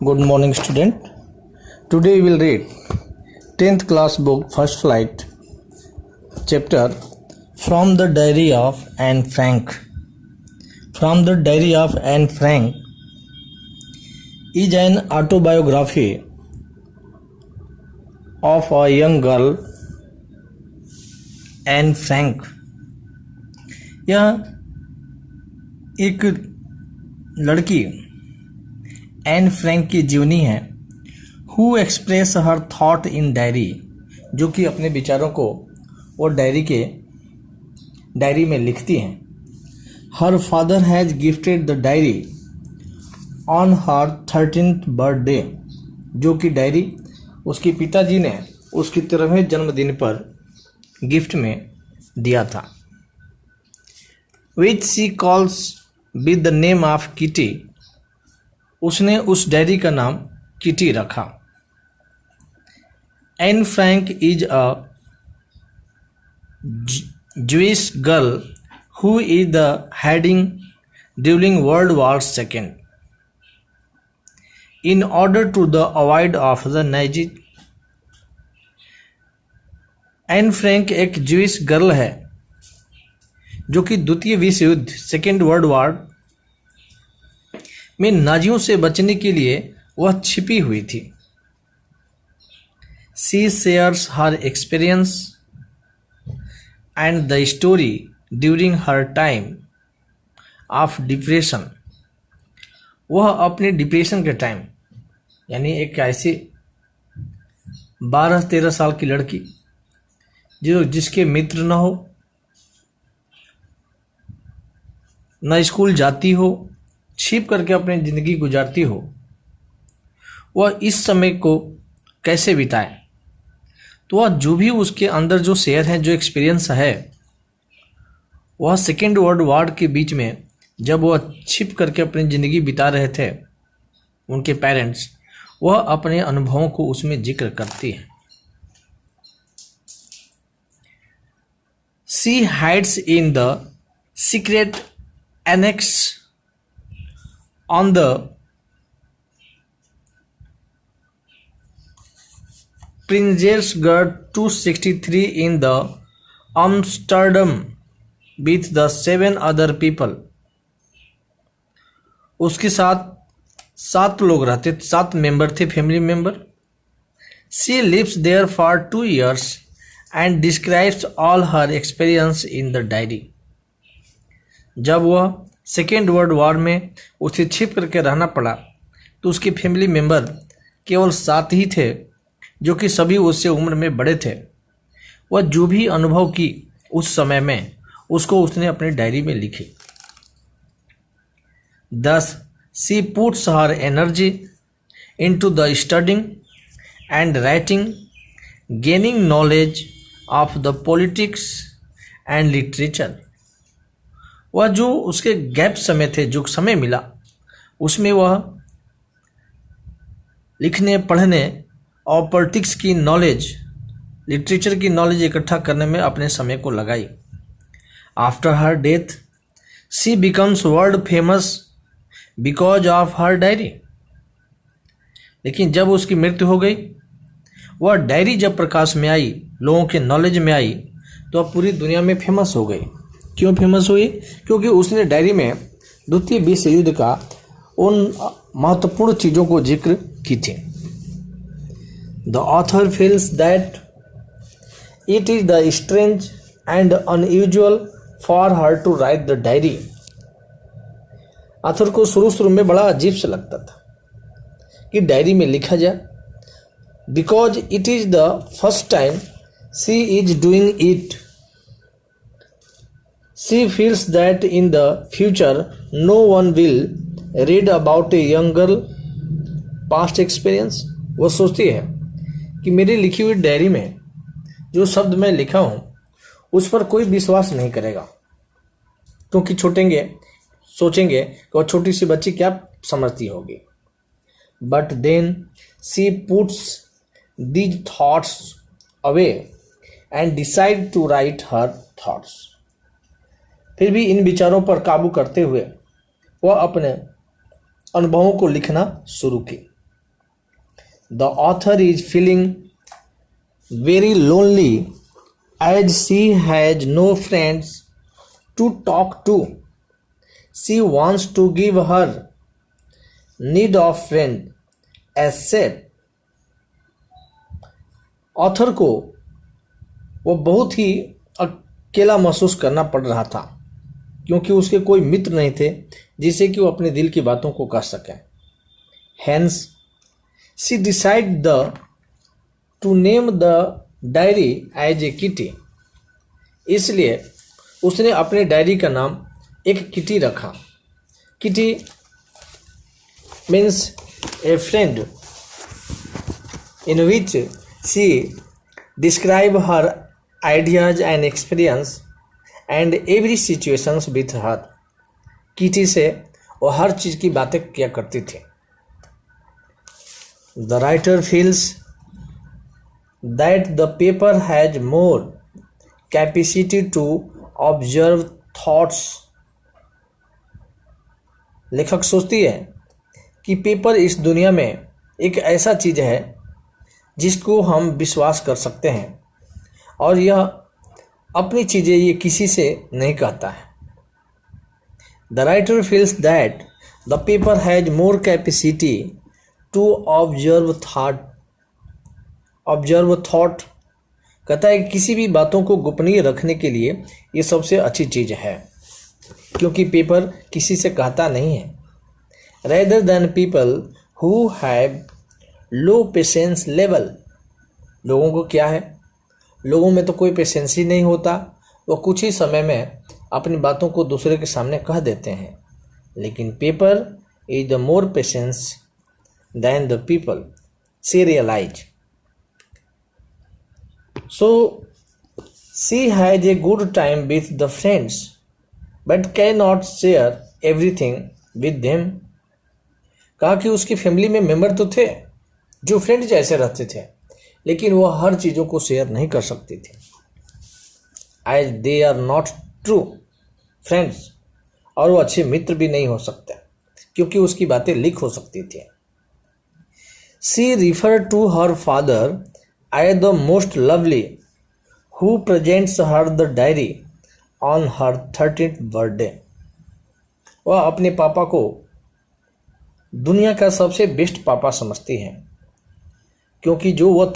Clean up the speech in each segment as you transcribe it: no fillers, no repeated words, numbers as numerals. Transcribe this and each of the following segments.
Good morning, student. Today we will read 10th class book First Flight, chapter From the Diary of Anne Frank. From the Diary of Anne Frank is an autobiography of a young girl, Anne Frank. यह एक लड़की Anne Frank की जीवनी है, who express her thought in diary, जो कि अपने विचारों को वो डायरी में लिखती हैं. Her father has gifted the diary on her 13th birthday, जो कि डायरी उसके पिताजी ने उसके 13वें जन्मदिन पर गिफ्ट में दिया था. Which she calls with the name of Kitty, उसने उस डायरी का नाम किटी रखा. Anne Frank is a Jewish girl who is the heading during World War II in order to the avoid of the Nazis. Anne Frank एक Jewish girl है जो कि द्वितीय विश्व युद्ध सेकेंड वर्ल्ड वॉर में नाजियों से बचने के लिए वह छिपी हुई थी. She shares her experience and the story during her time of depression. वह अपने डिप्रेशन के टाइम, यानी एक ऐसी 12-13 साल की लड़की जिसके मित्र न हो, न स्कूल जाती हो, छिप करके अपनी ज़िंदगी गुजारती हो, वह इस समय को कैसे बिताए. तो वह जो भी उसके अंदर जो शेयर है, जो एक्सपीरियंस है, वह सेकेंड वर्ल्ड वॉर के बीच में जब वह छिप करके अपनी ज़िंदगी बिता रहे थे उनके पेरेंट्स, वह अपने अनुभवों को उसमें जिक्र करती है. She hides in the secret annexe on the Prinsengracht 263 in the Amsterdam with the 7 other people. उसके साथ 7 लोग रहते, 7 मेंबर थे, family member. She lives there for 2 years and describes all her experience in the diary. जब वह second world war में उसे छिप करके रहना पड़ा तो उसके फैमिली मेंबर केवल 7 ही थे, जो कि सभी उससे उम्र में बड़े थे. वह जो भी अनुभव की उस समय में, उसको उसने अपनी डायरी में लिखी. Thus she puts her energy into the studying and writing, gaining knowledge of the politics and literature. वह जो उसके गैप समय थे, जो समय मिला, उसमें वह लिखने, पढ़ने और पॉलिटिक्स की नॉलेज, लिटरेचर की नॉलेज इकट्ठा करने में अपने समय को लगाई. After her death she becomes world famous because of her diary. लेकिन जब उसकी मृत्यु हो गई, वह डायरी जब प्रकाश में आई, लोगों के नॉलेज में आई, तो अब पूरी दुनिया में फेमस हो गई. क्यों फेमस हुई? क्योंकि उसने डायरी में द्वितीय विश्व युद्ध का उन महत्वपूर्ण चीज़ों को जिक्र की थी. The author feels that it is the strange and unusual for her to write the diary. Author को शुरू में बड़ा अजीब सा लगता था कि डायरी में लिखा जाए, because it is the first time she is doing it. She feels that in the future no one will read about a young girl past experience. वो सोचती है कि मेरी लिखी हुई डायरी में जो शब्द मैं लिखा हूँ उस पर कोई विश्वास नहीं करेगा, क्योंकि सोचेंगे कि वह छोटी सी बच्ची क्या समझती होगी. But then she puts these thoughts away and decide to write her thoughts. फिर भी इन विचारों पर काबू करते हुए वह अपने अनुभवों को लिखना शुरू की. The author is feeling very lonely as she has no friends to talk to. She wants to give her need of friend as said. Author को वो बहुत ही अकेला महसूस करना पड़ रहा था क्योंकि उसके कोई मित्र नहीं थे जिसे कि वो अपने दिल की बातों को कह सके. Hence, she decided to name the diary as a kitty. इसलिए उसने अपने डायरी का नाम एक किटी रखा. Kitty means a friend in which she describe her ideas and experience and every situations with her. Kitty से वो हर चीज की बातें किया करती थी. The writer feels that the paper has more capacity to observe thoughts. लेखक सोचती है कि पेपर इस दुनिया में एक ऐसा चीज है जिसको हम विश्वास कर सकते हैं और यह अपनी चीजें ये किसी से नहीं कहता है. The writer feels that the paper has more capacity to observe thought. कहता है कि किसी भी बातों को गोपनीय रखने के लिए ये सबसे अच्छी चीज है क्योंकि पेपर किसी से कहता नहीं है. Rather than people who have low patience level. लोगों को क्या है, लोगों में तो कोई पेशेंस ही नहीं होता, वो कुछ ही समय में अपनी बातों को दूसरे के सामने कह देते हैं. लेकिन paper is the more patience than the people she realise. So she has a good time with the friends but can not share everything with them. कहा कि उसकी फैमिली में मेंबर तो थे जो फ्रेंड जैसे रहते थे लेकिन वो हर चीज़ों को शेयर नहीं कर सकती थी. As they are not true friends. और वो अच्छे मित्र भी नहीं हो सकते क्योंकि उसकी बातें लीक हो सकती थी. She refer to her father as the most lovely who presents her the diary on her 13th birthday. वह अपने पापा को दुनिया का सबसे बेस्ट पापा समझती है क्योंकि जो वह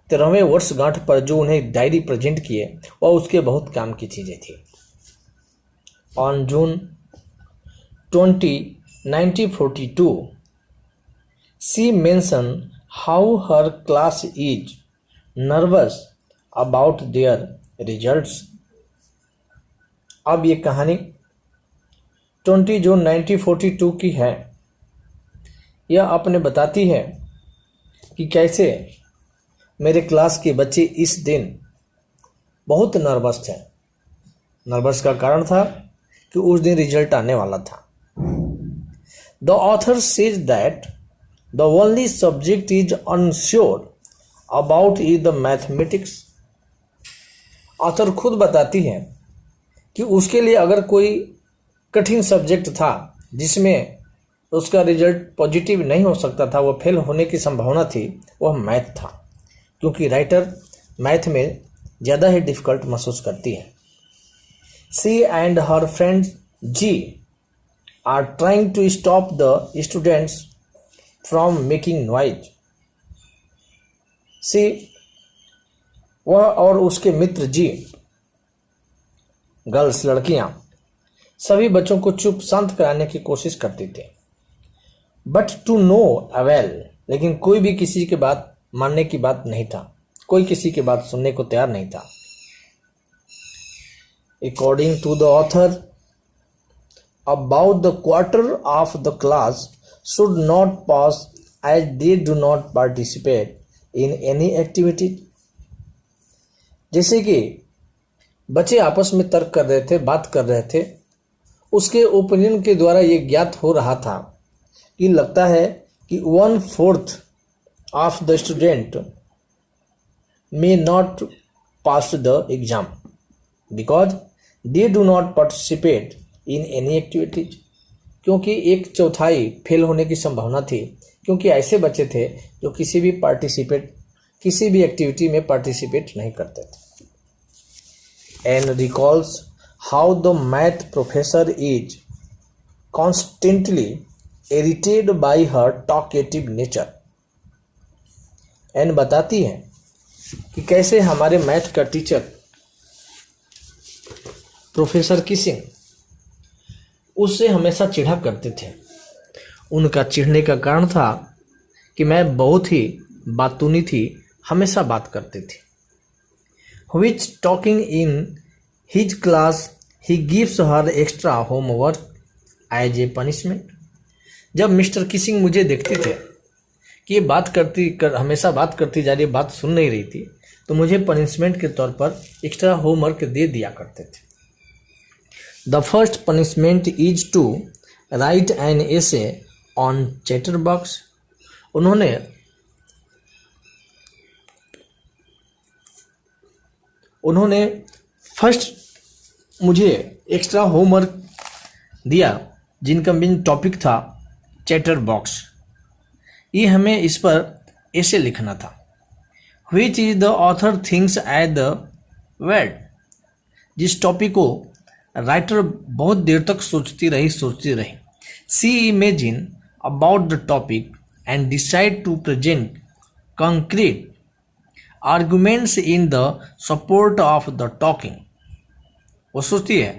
13वें वर्षगांठ पर जो उन्हें डायरी प्रेजेंट किए वह उसके बहुत काम की चीज़ें थी. On June 20, 1942 she mention how her class is nervous about their results. अब ये कहानी 20 जून 1942 की है. यह आपने बताती है कि कैसे मेरे क्लास के बच्चे इस दिन बहुत नर्वस थे. नर्वस का कारण था कि उस दिन रिजल्ट आने वाला था. The author says that the only subject is unsure about is the mathematics. Author खुद बताती है कि उसके लिए अगर कोई कठिन सब्जेक्ट था जिसमें उसका रिजल्ट पॉजिटिव नहीं हो सकता था, वो फेल होने की संभावना थी, वह मैथ था क्योंकि राइटर मैथ में ज़्यादा ही डिफ़िकल्ट महसूस करती है. सी एंड हर फ्रेंड जी are trying to stop the students from making noise. She वह और उसके मित्र जी, गर्ल्स लड़कियां, सभी बच्चों को चुप शांत कराने की कोशिश करती थी. But to no avail. लेकिन कोई भी किसी की बात मानने की बात नहीं था, कोई किसी की बात सुनने को तैयार नहीं था. According to the author about the quarter of the class should not pass as they do not participate in any activity. जैसे कि बच्चे आपस में तर्क कर रहे थे, बात कर रहे थे, उसके ओपिनियन के द्वारा ये ज्ञात हो रहा था कि लगता है कि 1/4 of the student may not pass the exam because they do not participate in any activities. क्योंकि 1/4 फेल होने की संभावना थी, क्योंकि ऐसे बच्चे थे जो किसी भी एक्टिविटी में पार्टिसिपेट नहीं करते थे। Anne recalls how the math professor is constantly irritated by her talkative nature. Anne बताती है कि कैसे हमारे मैथ का टीचर प्रोफेसर किसिंग उससे हमेशा चिढ़ा करते थे। उनका चिढ़ने का कारण था कि मैं बहुत ही बातूनी थी, हमेशा बात करती थी। Which talking in his class he gives her extra homework as a punishment। जब मिस्टर किसिंग मुझे देखते थे कि ये हमेशा बात करती जा रही, बात सुन नहीं रही थी, तो मुझे पनिशमेंट के तौर पर एक्स्ट्रा होमवर्क दे दिया करते थे। The first punishment is to write an essay on chatterbox. उन्होंने फर्स्ट मुझे एक्स्ट्रा होमवर्क दिया जिनका मेन टॉपिक था चैटर बॉक्स। ये हमें इस पर ऐसे लिखना था। Which is the author things at the word. जिस टॉपिक को राइटर बहुत देर तक सोचती रही। She imagine about the topic and decide to present concrete arguments in the support of the talking. वो सोचती है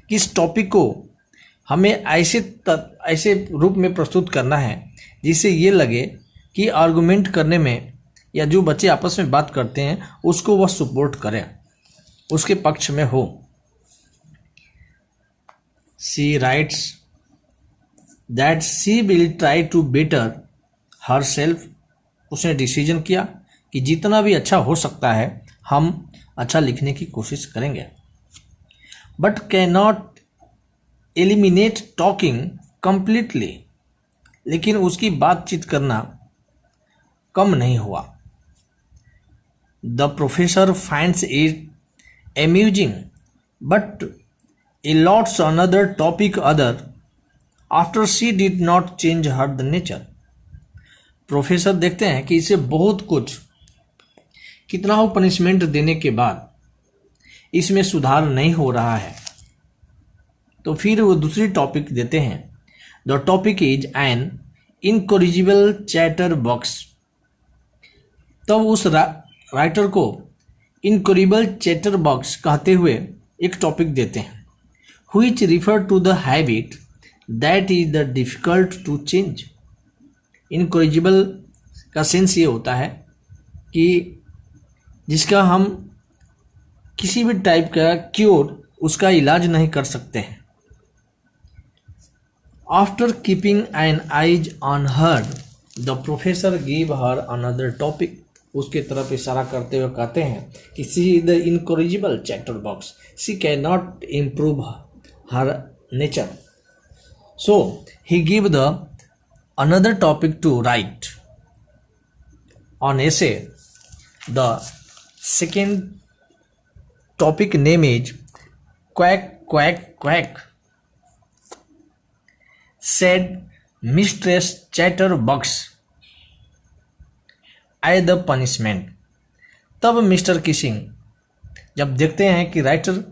कि इस टॉपिक को हमें ऐसे रूप में प्रस्तुत करना है जिससे ये लगे कि आर्गुमेंट करने में या जो बच्चे आपस में बात करते हैं उसको वह सपोर्ट करें, उसके पक्ष में हो। She writes that she will try to better her self. उसने डिसीजन किया कि जितना भी अच्छा हो सकता है हम अच्छा लिखने की कोशिश करेंगे। But can not eliminate talking completely. लेकिन उसकी बातचीत करना कम नहीं हुआ। The professor finds it amusing but allots another topic other after she did not change her the nature। Professor देखते हैं कि इसे बहुत कुछ कितना हो पनिशमेंट देने के बाद इसमें सुधार नहीं हो रहा है, तो फिर वो दूसरी टॉपिक देते हैं। The topic is an incorrigible chatter box. तब उस राइटर को इनकॉरिजिबल चैटर बॉक्स कहते हुए एक टॉपिक देते हैं। Which refer to the habit that is the difficult to change. Incorrigible का सेंस ये होता है कि जिसका हम किसी भी टाइप का क्योर उसका इलाज नहीं कर सकते हैं। After keeping an eyes on her the professor give her another topic. उसके तरफ इशारा करते हुए कहते हैं कि she is the incorrigible chatterbox, she can not improve her nature, so he give the another topic to write on essay. The second topic name is quack quack quack, said Mistress Chatterbox as the punishment। तब mister Keesing जब देखते हैं कि writer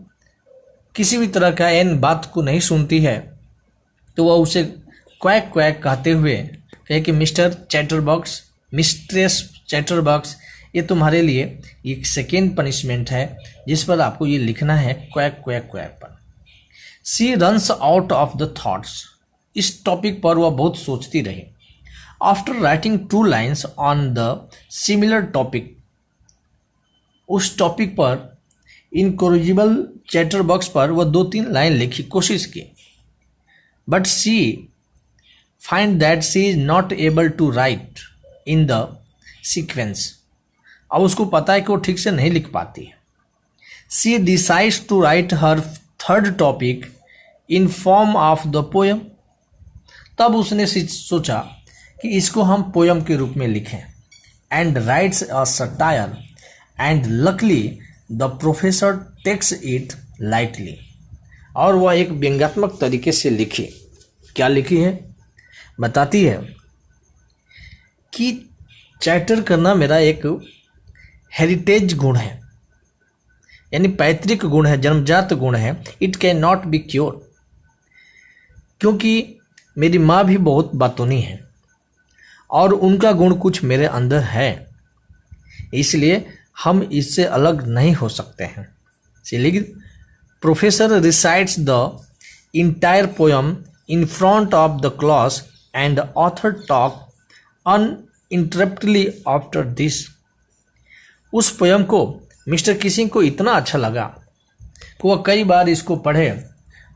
किसी भी तरह का N बात को नहीं सुनती है, तो वह उसे क्वैक क्वैक कहते हुए कहे कि मिस्टर चैटरबॉक्स, मिस्ट्रेस चैटरबॉक्स, ये तुम्हारे लिए एक सेकेंड पनिशमेंट है जिस पर आपको ये लिखना है क्वैक क्वैक क्वैक पर। She runs out of the thoughts. इस टॉपिक पर वह बहुत सोचती रही। After writing 2 lines on the similar topic, उस टॉपिक पर इनकॉरिजिबल चैटर बॉक्स पर वह 2-3 लाइन लिखी कोशिश की। But she find that she is not able to write in the sequence. अब उसको पता है कि वो ठीक से नहीं लिख पाती है। She decides to write her third topic in form of the poem. तब उसने सोचा कि इसको हम पोयम के रूप में लिखें। And writes a satire and luckily the professor takes it lightly. और वह एक व्यंग्यात्मक तरीके से लिखी क्या लिखी है, बताती है कि चैटर करना मेरा एक हेरिटेज गुण है, यानी पैतृक गुण है, जन्मजात गुण है। It can not be cure, क्योंकि मेरी माँ भी बहुत बातूनी है और उनका गुण कुछ मेरे अंदर है, इसलिए हम इससे अलग नहीं हो सकते हैं। इसलिए professor recites the entire poem in front of the class and the author talk uninterruptedly after this. उस पोयम को मिस्टर किसिंग को इतना अच्छा लगा कि वह कई बार इसको पढ़े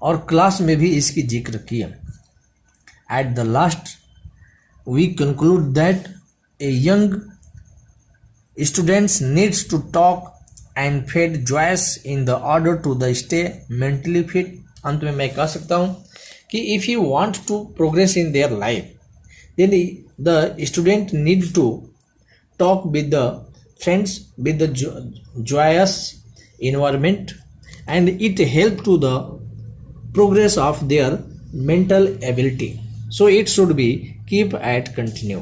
और क्लास में भी इसकी जिक्र किए। At the last we conclude that a young students needs to talk and fed joys in the order to the stay mentally fit. अंत में मैं कह सकता हूँ कि if you want to progress in their life then the student need to talk with the friends with the joyous environment, and it help to the progress of their mental ability, so it should be keep at continue.